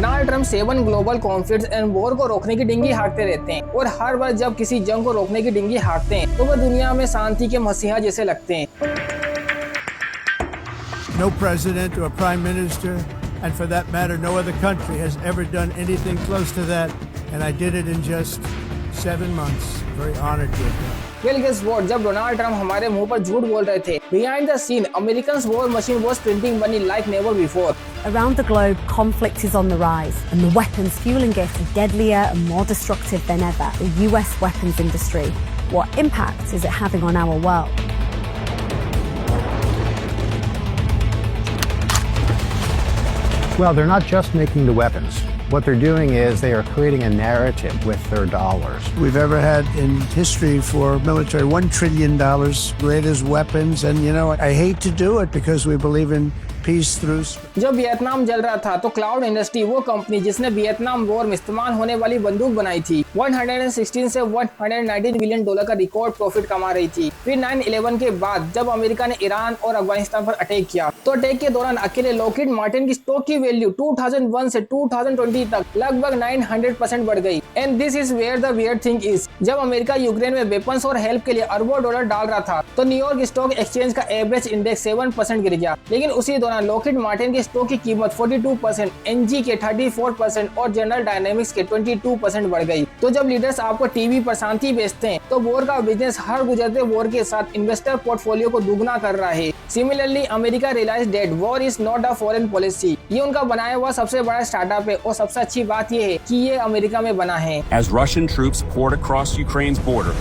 Donald Trump 7 global conflicts and war को रोकने की डिंगी हाँकते रहते हैं और हर बार जब किसी जंग को रोकने की डिंगी हाँकते हैं तो वह दुनिया में शांति के मसीहा जैसे लगते हैं। No president or prime minister, and for that matter, no other country has ever done anything close to that, and I did it in just 7 months. Very honored to have done. Well, guess what? जब Donald Trump हमारे मुंह पर झूठ बोल रहे थे, behind the scene, America's war machine was printing money like never before. Around the globe, conflict is on the rise, and the weapons fueling it are deadlier and more destructive than ever. The US weapons industry. What impact is it having on our world? Well, they're not just making the weapons. What they're doing is they are creating a narrative with their dollars. We've ever had in history for military $1 trillion, greatest weapons, and I hate to do it because we believe in peace through. जब Vietnam जल रहा था तो cloud industry वो company जिसने Vietnam war में इस्तेमाल होने वाली बंदूक बनाई थी 116 से 119 बिलियन डॉलर का रिकॉर्ड प्रॉफिट कमा रही थी। फिर 9/11 के बाद जब अमेरिका ने ईरान और अफगानिस्तान पर अटैक किया तो अटैक के दौरान अकेले लॉकहीड मार्टिन की स्टॉक की वैल्यू 2001 से 2020 तक लगभग 900% बढ़ गई। And this is where the weird thing is, जब अमेरिका यूक्रेन में वेपन्स और हेल्प के लिए अरबों डॉलर डाल रहा था तो न्यूयॉर्क स्टॉक एक्सचेंज का एवरेज इंडेक्स 7% गिर गया, लेकिन उसी दौरान लॉकहीड मार्टिन के स्टॉक की कीमत 42%, एनजी के 34% और जनरल डायनेमिक्स के 22% बढ़ गई। तो जब लीडर्स आपको टीवी पर शांति बेचते हैं तो वॉर का बिजनेस हर गुजरते वॉर के साथ इन्वेस्टर पोर्टफोलियो को दुगना कर रहा है। Similarly America realise that war is not a foreign policy. ये उनका बनाया हुआ सबसे बड़ा स्टार्टअप है और सबसे अच्छी बात ये है कि ये अमेरिका में बना है। As Russian troops poured across Ukraine's border,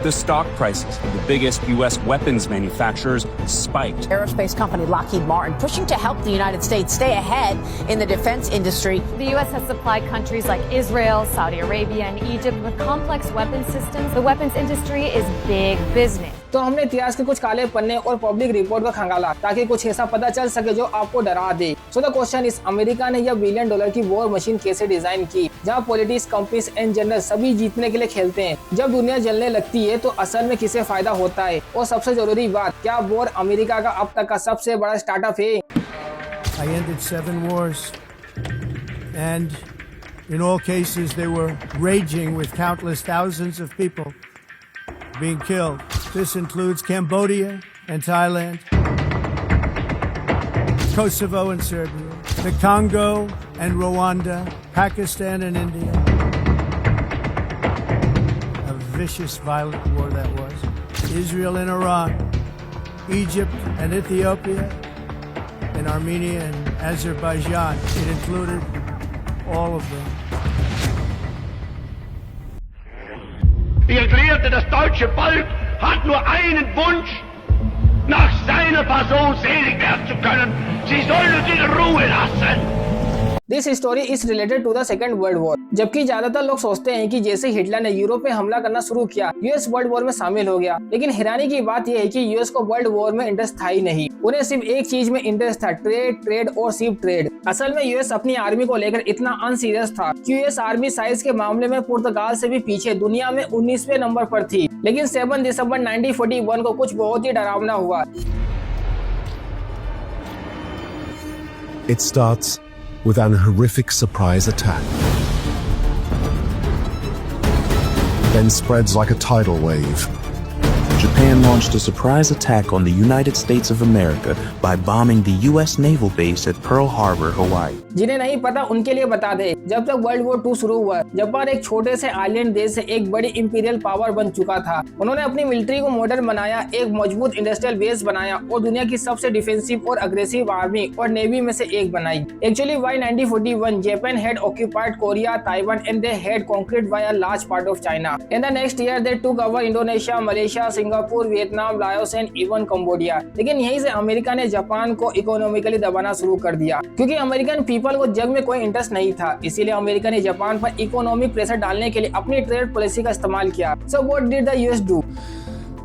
the stock prices of the biggest U.S. weapons manufacturers spiked. Aerospace company Lockheed Martin pushing to help the United States stay ahead in the defense industry. The U.S. has supplied countries like Israel, Saudi Arabia, and Egypt with complex weapon systems. The weapons industry is big business. तो हमने इतिहास के कुछ काले पन्ने और public report को खंगाला ताकि कुछ ऐसा पता चल सके जो आपको डरा दे। So the question is, America ने यह बिलियन डॉलर की वॉर मशीन कैसे डिजाइन की जहां पॉलिटिक्स, कंपनीज एंड जनरल सभी जीतने के लिए खेलते हैं। जब दुनिया जलने लगती है तो असल में किसे फायदा होता है, और सबसे जरूरी बात, क्या वॉर अमेरिका का अब तक का सबसे बड़ा स्टार्टअप है? I ended 7 wars, and in all cases they were raging with countless thousands of people being killed. This includes Cambodia and Thailand, Kosovo and Serbia, the Congo and Rwanda, Pakistan and India. A vicious, violent war that was. Israel and Iran, Egypt and Ethiopia, and Armenia and Azerbaijan. It included all of them. Ich erklärte, das deutsche Volk hat nur einen Wunsch, nach seiner Person selig werden zu können. Sie sollen uns in Ruhe lassen. This story is related to the second world war. जबकि ज्यादातर लोग सोचते हैं कि जैसे Hitler ने Europe में हमला करना शुरू किया यूएस वर्ल्ड वॉर में शामिल हो गया, लेकिन हैरानी की बात यह है कि यूएस को वर्ल्ड वॉर में इंटरेस्ट था ही नहीं। उन्हें सिर्फ एक चीज में इंटरेस्ट था, ट्रेड और शिप ट्रेड। असल में यूएस अपनी आर्मी को लेकर इतना अनसीरियस था कि यूएस आर्मी साइज के मामले में पुर्तगाल से भी पीछे दुनिया में 19वें नंबर पर थी। लेकिन 7 दिसंबर 1941 को कुछ बहुत ही डरावना हुआ। It starts with an horrific surprise attack, then spreads like a tidal wave. Japan launched a surprise attack on the United States of America by bombing the U.S. naval base at Pearl Harbor, Hawaii. जिन्हें नहीं पता उनके लिए बता दे, जब तक world war 2 शुरू हुआ जापान एक छोटे से आइलैंड देश से एक बड़ी इंपीरियल पावर बन चुका था। उन्होंने अपनी मिलिट्री को मॉडर्न बनाया, एक मजबूत इंडस्ट्रियल बेस बनाया और दुनिया की सबसे डिफेंसिव और अग्रेसिव आर्मी और नेवी में से एक बनाई। Actually by 1941 Japan had occupied Korea, Taiwan and they had conquered by a large part of China. In the next year they took over Indonesia, Malaysia, Singapore, Vietnam, Laos and even Cambodia. लेकिन यहीं से America ने Japan को economically दबाना शुरू कर दिया। क्योंकि अमेरिकन पीपल को जंग में कोई इंटरेस्ट नहीं था, इसीलिए अमेरिका ने जापान पर इकोनॉमिक प्रेशर डालने के लिए अपनी ट्रेड पॉलिसी का इस्तेमाल किया। So what did the US do?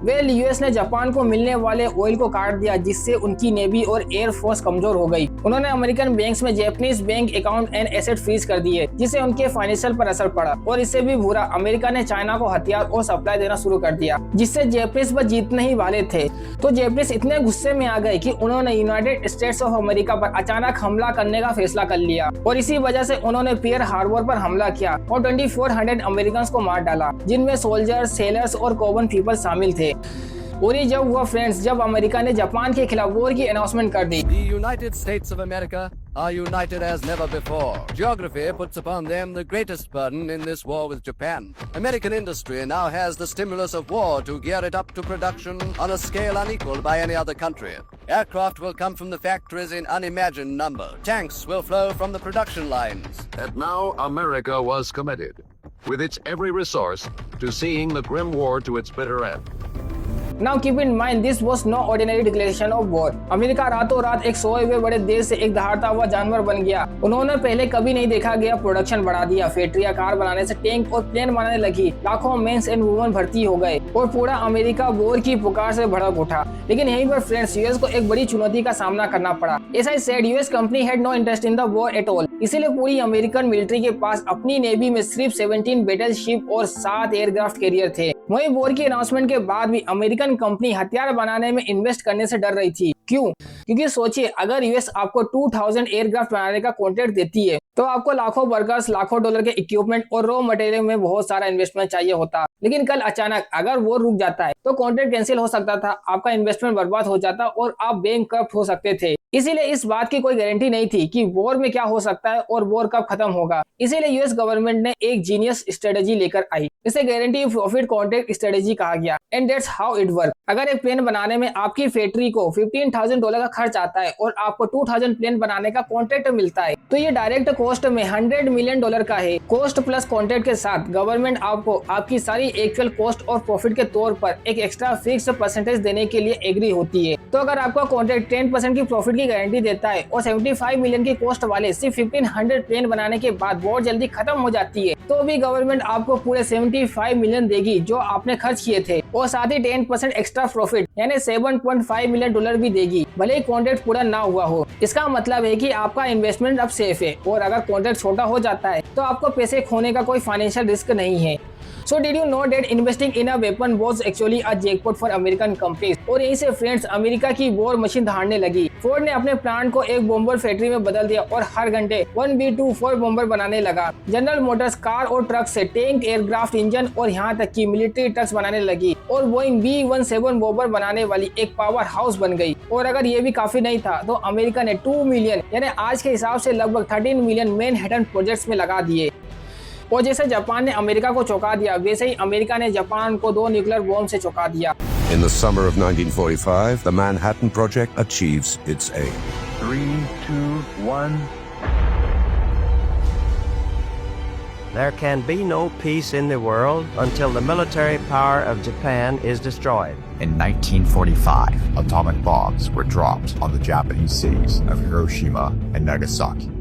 US ने जापान को मिलने वाले ऑयल को काट दिया, जिससे उनकी नेवी और एयर फोर्स कमजोर हो गई। उन्होंने अमेरिकन बैंक्स में Japanese bank account and asset freeze कर दिए, जिससे उनके फाइनेंशियल पर असर पड़ा। और इससे भी बुरा, अमेरिका ने चाइना को हथियार और सप्लाई देना शुरू कर दिया, जिससे जापानीज बस जीतने ही वाले थे। तो जापानीज इतने गुस्से में आ गए कि उन्होंने यूनाइटेड स्टेट्स ऑफ अमेरिका पर अचानक हमला करने का फैसला कर लिया और इसी वजह से उन्होंने पियर हार्बर पर हमला किया और 2400 अमेरिकन को मार डाला, जिनमें सोल्जर्स, सेलर्स और कॉमन पीपल शामिल थे। और ये जब हुआ फ्रेंड्स, जब अमेरिका ने जापान के खिलाफ वॉर की अनाउंसमेंट कर दी। The United States of America are united as never before. Geography puts upon them the greatest burden in this war with Japan. American industry now has the stimulus of war to gear it up to production on a scale unequaled by any other country. Aircraft will come from the factories in unimagined number. Tanks will flow from the production lines. And now America was committed, with its every resource, to seeing the grim war to its bitter end. Now keep in mind this was no ordinary declaration of war. America रातों रात एक सोए हुए बड़े देश से एक दहाड़ता हुआ जानवर बन गया। उन्होंने पहले कभी नहीं देखा गया प्रोडक्शन बढ़ा दिया, फैक्ट्रियां कार बनाने से टैंक और प्लेन बनाने लगी, लाखों मेंस एंड वुमेन भर्ती हो गए और पूरा अमेरिका वॉर की पुकार से भड़क उठा। लेकिन यहीं पर फ्रेंड्स, यूएस को एक बड़ी चुनौती का सामना करना पड़ा। As I said, US company had no interest in the war at all. इसीलिए पूरी अमेरिकन मिलिट्री के पास अपनी नेवी में सिर्फ 17 बैटल शिप और 7 एयरक्राफ्ट कैरियर थे। वहीं वॉर की अनाउंसमेंट के बाद भी अमेरिकन कंपनी हथियार बनाने में इन्वेस्ट करने से डर रही थी। क्यों? क्योंकि सोचिए, अगर यूएस आपको 2000 एयरक्राफ्ट बनाने का कॉन्ट्रैक्ट देती है तो आपको लाखों वर्कर्स, लाखों डॉलर के इक्विपमेंट और रॉ मटेरियल में बहुत सारा इन्वेस्टमेंट चाहिए होता। लेकिन कल अचानक अगर वो रुक जाता है तो कॉन्ट्रैक्ट कैंसिल हो सकता था, आपका इन्वेस्टमेंट बर्बाद हो जाता और आप बैंकक्रप्ट हो सकते थे। इसीलिए इस बात की कोई गारंटी नहीं थी कि वॉर में क्या हो सकता है और वॉर कब खत्म होगा। इसीलिए यूएस गवर्नमेंट ने एक जीनियस स्ट्रेटेजी लेकर आई, इसे गारंटी प्रॉफिट कॉन्ट्रैक्ट स्ट्रेटेजी कहा गया। And that's how it work. अगर एक प्लेन बनाने में आपकी फैक्ट्री को $15,000 का खर्च आता है और आपको 2000 प्लेन बनाने का कॉन्ट्रैक्ट मिलता है, तो ये डायरेक्ट कॉस्ट में $100 मिलियन का है। कॉस्ट प्लस कॉन्ट्रैक्ट के साथ गवर्नमेंट आपको आपकी सारी एक्चुअल कॉस्ट और प्रॉफिट के तौर पर एक एक्स्ट्रा फिक्स परसेंटेज देने के लिए एग्री होती है। तो अगर आपका कॉन्ट्रैक्ट 10% की प्रॉफिट की गारंटी देता है और 75 मिलियन की कॉस्ट वाले सिर्फ 1500 प्लेन बनाने के बाद बहुत जल्दी खत्म हो जाती है, तो भी गवर्नमेंट आपको पूरे 75 मिलियन देगी जो आपने खर्च किए थे, और साथ ही 10% एक्स्ट्रा प्रॉफिट यानी $7.5 मिलियन भी देगी, भले ही कॉन्ट्रैक्ट पूरा ना हुआ हो। इसका मतलब है कि आपका इन्वेस्टमेंट अब सेफ है और अगर कॉन्ट्रैक्ट छोटा हो जाता है तो आपको पैसे खोने का कोई फाइनेंशियल रिस्क नहीं है। So did you know that investing in a weapon was actually a jackpot for American companies? और यहीं से फ्रेंड्स अमेरिका की वॉर मशीन दहाड़ने लगी। फोर्ड ने अपने प्लांट को एक बॉम्बर फैक्ट्री में बदल दिया और हर घंटे 1B-24 बॉम्बर बनाने लगा। जनरल मोटर्स कार और ट्रक से टैंक, एयरक्राफ्ट, इंजन और यहाँ तक की मिलिट्री ट्रक्स बनाने लगी और बोइंग B-17 बॉम्बर बनाने वाली एक पावर हाउस बन गई। और अगर ये भी काफी नहीं था तो अमेरिका ने 2 मिलियन यानी आज के हिसाब से लगभग 13 मिलियन मैनहट्टन प्रोजेक्ट्स में लगा दिए। और जैसे जापान ने अमेरिका को चौंका दिया, वैसे ही अमेरिका ने जापान को 2 न्यूक्लियर बॉम्ब से चौंका दिया। In the summer of 1945, the Manhattan Project achieves its aim. 3, 2, 1. There can be no peace in the world until the military power of Japan is destroyed. In 1945, atomic bombs were dropped on the Japanese cities of Hiroshima and Nagasaki.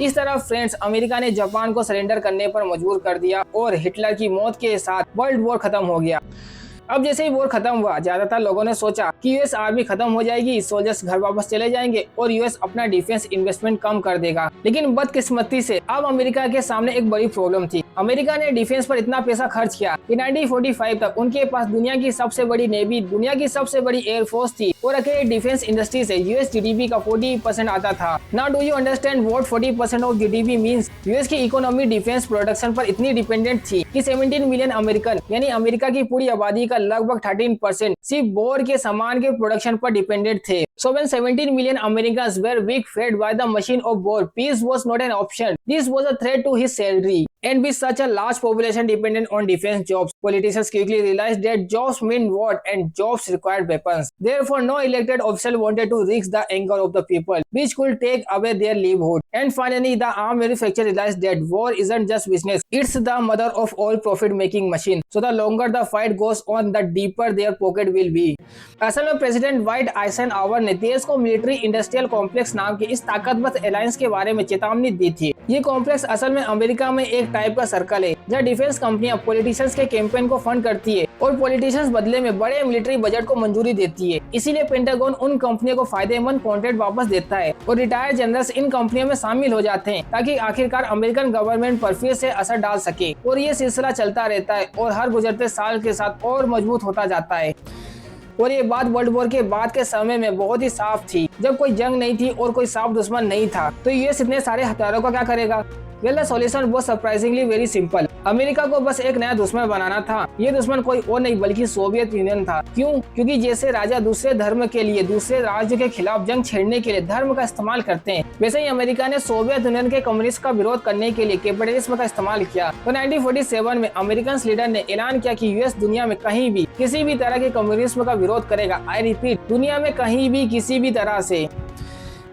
इस तरह friends America ने Japan को surrender करने पर मजबूर कर दिया और हिटलर की मौत के साथ वर्ल्ड वॉर खत्म हो गया। अब जैसे ही वॉर खत्म हुआ, ज्यादातर लोगों ने सोचा कि यूएस आर्मी खत्म हो जाएगी, सोल्जर्स घर वापस चले जाएंगे और यूएस अपना डिफेंस इन्वेस्टमेंट कम कर देगा। लेकिन बदकिस्मती से अब अमेरिका के सामने एक बड़ी प्रॉब्लम थी। अमेरिका ने डिफेंस पर इतना पैसा खर्च किया कि 1945 तक उनके पास दुनिया की सबसे बड़ी नेवी, दुनिया की सबसे बड़ी एयरफोर्स थी और अकेले डिफेंस इंडस्ट्री से यूएस जीडीपी का 40% आता था। Now do you understand what 40% of GDP means? US की इकोनॉमी डिफेंस प्रोडक्शन पर इतनी डिपेंडेंट थी कि 17 मिलियन अमेरिकन यानी अमेरिका की पूरी आबादी का लगभग 13% सिर्फ वॉर के सामान के प्रोडक्शन पर डिपेंडेंट थे। So when 17 million Americans were weak fed by the machine of war, peace was not an option. This was a threat to his salary. And with such a large population dependent on defense jobs, politicians quickly realized that jobs mean war and jobs required weapons. Therefore, no elected official wanted to risk the anger of the people, which could take away their livelihood. And finally, the arm manufacturer realized that war isn't just business; it's the mother of all profit-making machine. So the longer the fight goes on, the deeper their pocket will be. असल में president white Eisenhower ने देश को military industrial complex नाम के इस ताकतवर alliance के बारे में चेतावनी दी थी। ये कॉम्प्लेक्स असल में अमेरिका में एक टाइप का सर्कल है जहाँ डिफेंस कंपनियां पॉलिटिशियंस के कैंपेन को फंड करती है और और पॉलिटिशियंस बदले में बड़े मिलिट्री बजट को मंजूरी देती है। इसीलिए पेंटागन उन कंपनियों को फायदेमंद कॉन्ट्रैक्ट वापस देता है और रिटायर्ड जनरल्स इन कंपनियों में शामिल हो जाते हैं ताकि आखिरकार अमेरिकन गवर्नमेंट पर फिर से असर डाल सके। और ये सिलसिला चलता रहता है और हर गुजरते साल के साथ और मजबूत होता जाता है। और ये बात वर्ल्ड वॉर के बाद के समय में बहुत ही साफ थी, जब कोई जंग नहीं थी और कोई साफ दुश्मन नहीं था, तो यूएस इतने सारे हथियारों का क्या करेगा? Well, the solution was surprisingly very simple. America को बस एक नया दुश्मन बनाना था। ये दुश्मन कोई और नहीं बल्कि सोवियत यूनियन था। क्यों? क्योंकि जैसे राजा दूसरे धर्म के लिए दूसरे राज्य के खिलाफ जंग छेड़ने के लिए धर्म का इस्तेमाल करते हैं, वैसे ही अमेरिका ने सोवियत यूनियन के कम्युनिस्ट का विरोध करने के लिए कैपिटलिज्म का इस्तेमाल किया। तो 1947 में अमेरिकन लीडर ने ऐलान किया कि यूएस दुनिया में कहीं भी किसी भी तरह के कम्युनिज्म का विरोध करेगा। आई रिपीट, दुनिया में कहीं भी किसी भी तरह से।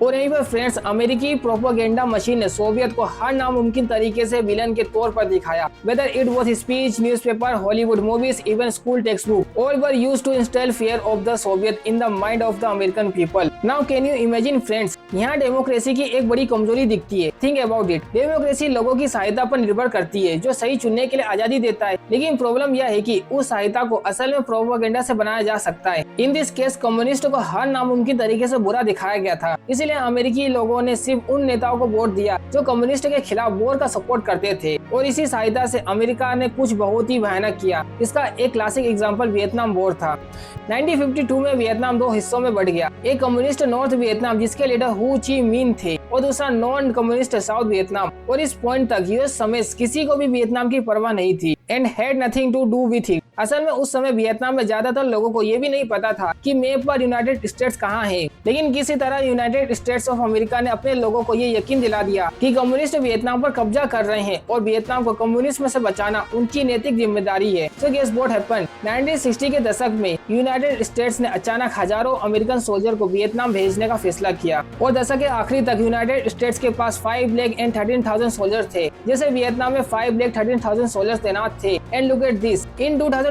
और यहीं पर फ्रेंड्स, अमेरिकी प्रोपेगेंडा मशीन ने सोवियत को हर नामुमकिन तरीके से विलन के तौर पर दिखाया। Whether it was speech, newspaper, Hollywood movies, even school text book, all were used to instil fear of the Soviet in the mind of the American people. Now can you imagine friends, यहाँ democracy की एक बड़ी कमजोरी दिखती है। Think about it. Democracy लोगों की सहायता पर निर्भर करती है, जो सही चुनने के लिए आजादी देता है। लेकिन प्रॉब्लम यह है कि उस सहायता को असल में प्रोपेगेंडा से बनाया जा सकता है। इन दिस केस कम्युनिस्ट को हर नामुमकिन तरीके से बुरा दिखाया गया था। इसलिए अमेरिकी लोगों ने सिर्फ उन नेताओं को वोट दिया जो कम्युनिस्ट के खिलाफ वॉर का सपोर्ट करते थे। और इसी सहायता से अमेरिका ने कुछ बहुत ही भयानक किया। इसका एक क्लासिक एग्जांपल वियतनाम वॉर था। 1952 में वियतनाम दो हिस्सों में बढ़ गया। एक कम्युनिस्ट नॉर्थ वियतनाम जिसके लीडर हु ची मिन थे और दूसरा नॉन कम्युनिस्ट साउथ वियतनाम। और इस पॉइंट तक यूएस समेत किसी को भी वियतनाम की परवाह नहीं थी and had nothing to do with it. असल में उस समय वियतनाम में ज्यादातर लोगों को ये भी नहीं पता था कि मैप पर यूनाइटेड स्टेट्स कहाँ है। लेकिन किसी तरह यूनाइटेड स्टेट्स ऑफ अमेरिका ने अपने लोगों को ये यकीन दिला दिया कि कम्युनिस्ट वियतनाम पर कब्जा कर रहे हैं और वियतनाम को कम्युनिज्म से बचाना उनकी नैतिक जिम्मेदारी है। So guess what happened? 1960 के दशक में यूनाइटेड स्टेट्स ने अचानक हजारों अमेरिकन सोल्जर को वियतनाम भेजने का फैसला किया और दशक के आखिरी तक यूनाइटेड स्टेट्स के पास 5,13,000 सोल्जर थे। जैसे वियतनाम में 5,13,000 सोल्जर तैनात थे। And look at this, in 2024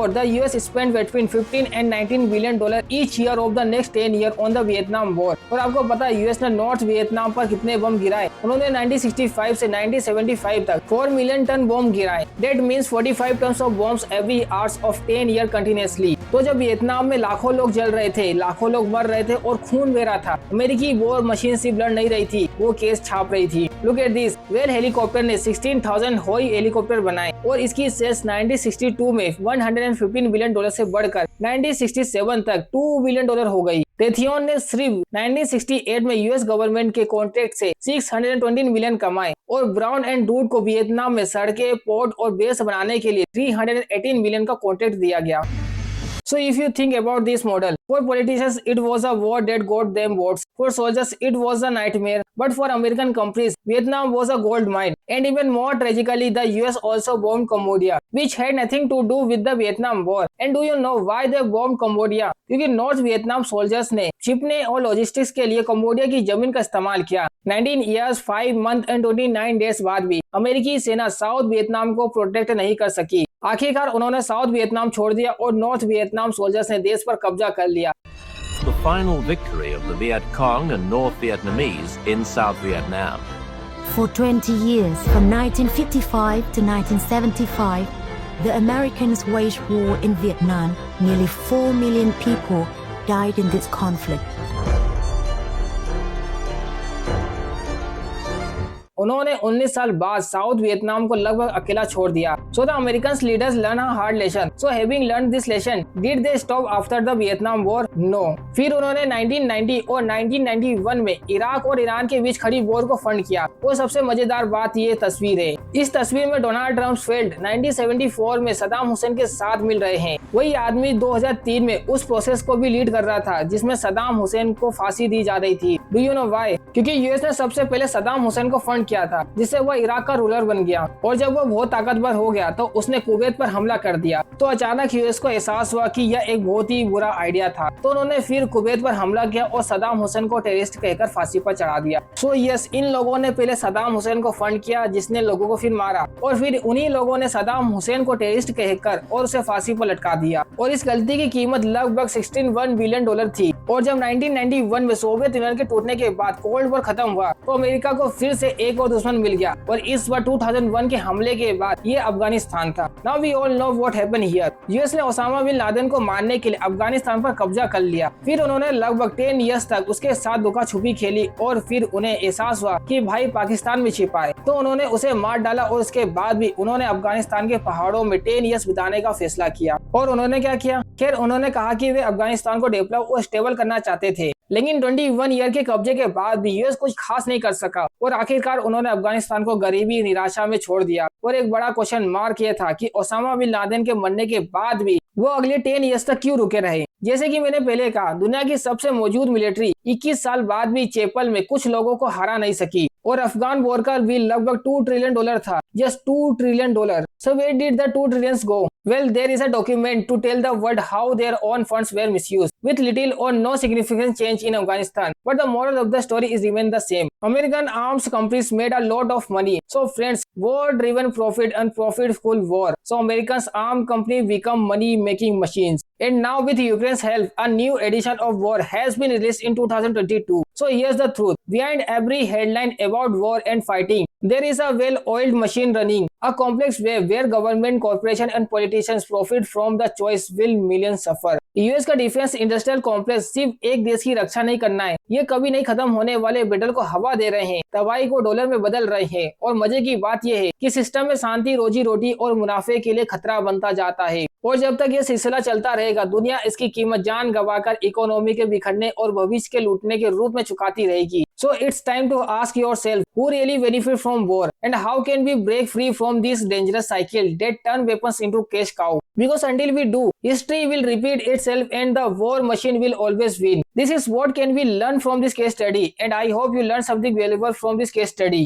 the US spent between 15 and 19 billion dollar each year of the next 10 year on the Vietnam War। और आपको पता है यूएस ने नॉर्थ वियतनाम पर कितने बम गिराए? उन्होंने 1965 से 1975 तक 4 मिलियन टन बम गिराए। That means 45 tons of bombs every hours of 10 year continuously। तो जब वियतनाम में लाखों लोग जल रहे थे, लाखों लोग मर रहे थे और खून बह रहा था, अमेरिकी वॉर मशीन सिर्फ लड़ नहीं रही थी, वो केस छाप रही थी। Look at this, well helicopter ने 16,000 होई हेलीकॉप्टर बनाए और इसकी सेल्स 1962 में 115 बिलियन डॉलर से बढ़कर 1967 तक 2 बिलियन डॉलर हो गई। टेथियन ने सिर्फ 1968 में यूएस गवर्नमेंट के कॉन्ट्रैक्ट से 620 मिलियन कमाए और ब्राउन एंड डूड को वियतनाम में सड़कें, पोर्ट और बेस बनाने के लिए 318 मिलियन का कॉन्ट्रैक्ट दिया गया। So if you think about this model, for politicians it was a war that got them votes. For soldiers it was a nightmare. But for American companies, Vietnam was a gold mine. And even more tragically, the US also bombed Cambodia, which had nothing to do with the Vietnam War. And do you know why they bombed Cambodia? क्योंकि north Vietnam soldiers ने शिपने और logistics के लिए Cambodia की जमीन का इस्तेमाल किया। 19 years, 5 months and 29 days बाद भी अमेरिकी सेना साउथ वियतनाम को प्रोटेक्ट नहीं कर सकी। आखिरकार उन्होंने साउथ वियतनाम छोड़ दिया और नॉर्थ वियतनाम सोल्जर्स ने देश पर कब्जा कर लिया। The final victory of the Viet Cong and North Vietnamese in South Vietnam. For 20 years, from 1955 to 1975, the Americans waged war in Vietnam. Nearly 4 million people died in this conflict. उन्होंने 19 साल बाद south Vietnam को लगभग अकेला छोड़ दिया। So the American leaders learn a hard lesson. So having learned this lesson, did they stop after the Vietnam War? No. फिर उन्होंने 1990 और 1991 में इराक और ईरान के बीच खड़ी वॉर को फंड किया। और सबसे मजेदार बात ये तस्वीर है। इस तस्वीर में डोनाल्ड ट्रम्प फेल्ड 1974 में सद्दाम हुसैन के साथ मिल रहे हैं। वही आदमी 2003 में उस प्रोसेस को भी लीड कर रहा था जिसमें सद्दाम हुसैन को फांसी दी जा रही थी। Do you know why? क्योंकि यूएस ने सबसे पहले सद्दाम हुसैन को फंड किया था, जिससे वह इराक का रूलर बन गया। और जब वो बहुत ताकतवर हो गया तो उसने कुवैत पर हमला कर दिया। तो अचानक यूएस को एहसास हुआ कि यह एक बहुत ही बुरा आइडिया था। तो उन्होंने फिर कुवैत पर हमला किया और सद्दाम हुसैन को टेररिस्ट कहकर फांसी पर चढ़ा दिया। सो यस, इन लोगों ने पहले सद्दाम हुसैन को फंड किया, जिसने लोगों को फिर मारा, और फिर उन्हीं लोगों ने सद्दाम हुसैन को टेररिस्ट कहकर और उसे फांसी पर लटका दिया। और इस गलती की कीमत लगभग 16 बिलियन डॉलर थी। और जब 1991 में सोवियत यूनियन के टूटने के बाद कोल्ड वॉर खत्म हुआ तो अमेरिका को फिर से एक और दुश्मन मिल गया और इस बार 2001 के हमले के बाद ये अफगानिस्तान था। Now we all know what happened here. US ने ओसामा बिन लादेन को मारने के लिए अफगानिस्तान पर कब्जा कर लिया। फिर उन्होंने लगभग 10 इयर्स तक उसके साथ लुका छुपी खेली और फिर उन्हें एहसास हुआ कि भाई पाकिस्तान में छिपा है तो उन्होंने उसे मार डाला और उसके बाद भी उन्होंने अफगानिस्तान के पहाड़ों में 10 इयर्स बिताने का फैसला किया। और उन्होंने क्या किया? खैर उन्होंने कहा कि वे अफगानिस्तान को डेवलप और स्टेबल करना चाहते थे, लेकिन 21 ईयर के कब्जे के बाद भी यूएस कुछ खास नहीं कर सका और आखिरकार उन्होंने अफगानिस्तान को गरीबी निराशा में छोड़ दिया। और एक बड़ा क्वेश्चन मार्क ये था कि ओसामा बिन लादेन के मरने के बाद भी वो अगले 10 इयर्स तक क्यों रुके रहे। जैसे कि मैंने पहले कहा, दुनिया की सबसे मौजूद मिलिट्री 21 साल बाद भी चेपल में कुछ लोगों को हरा नहीं सकी और अफगान वॉर का बिल लगभग $2 ट्रिलियन था, just $2 trillion. So where did the 2 trillions go? Well, there is a document to tell the world how their own funds were misused, with little or no significant change in Afghanistan. But the moral of the story is remain the same. American arms companies made a lot of money. So friends, war-driven profit and profitful war. So Americans arm company become money-making machines. And now with Ukraine's help, a new edition of war has been released in 2022. So here's the truth. Behind every headline about war and fighting, there is a well-oiled machine running a complex web where government, corporation and politicians profit from the choice will millions suffer. US का defence industrial complex सिर्फ एक देश की रक्षा नहीं करना है, ये कभी नहीं खत्म होने वाले बैटल को हवा दे रहे हैं, तबाही को डॉलर में बदल रहे हैं। और मजे की बात यह है कि सिस्टम में शांति, रोजी रोटी और मुनाफे के लिए खतरा बनता जाता है और जब तक ये सिलसिला चलता रहेगा दुनिया इसकी कीमत जान गंवाकर इकोनॉमी के बिखरने और भविष्य के लूटने के रूप में चुकाती रहेगी। So it's time to ask yourself who really benefit from war and how can we break free from this dangerous cycle that turn weapons into cash cow. Because until we do, history will repeat itself and the war machine will always win. This is what can we learn from this case study and I hope you learned something valuable from this case study.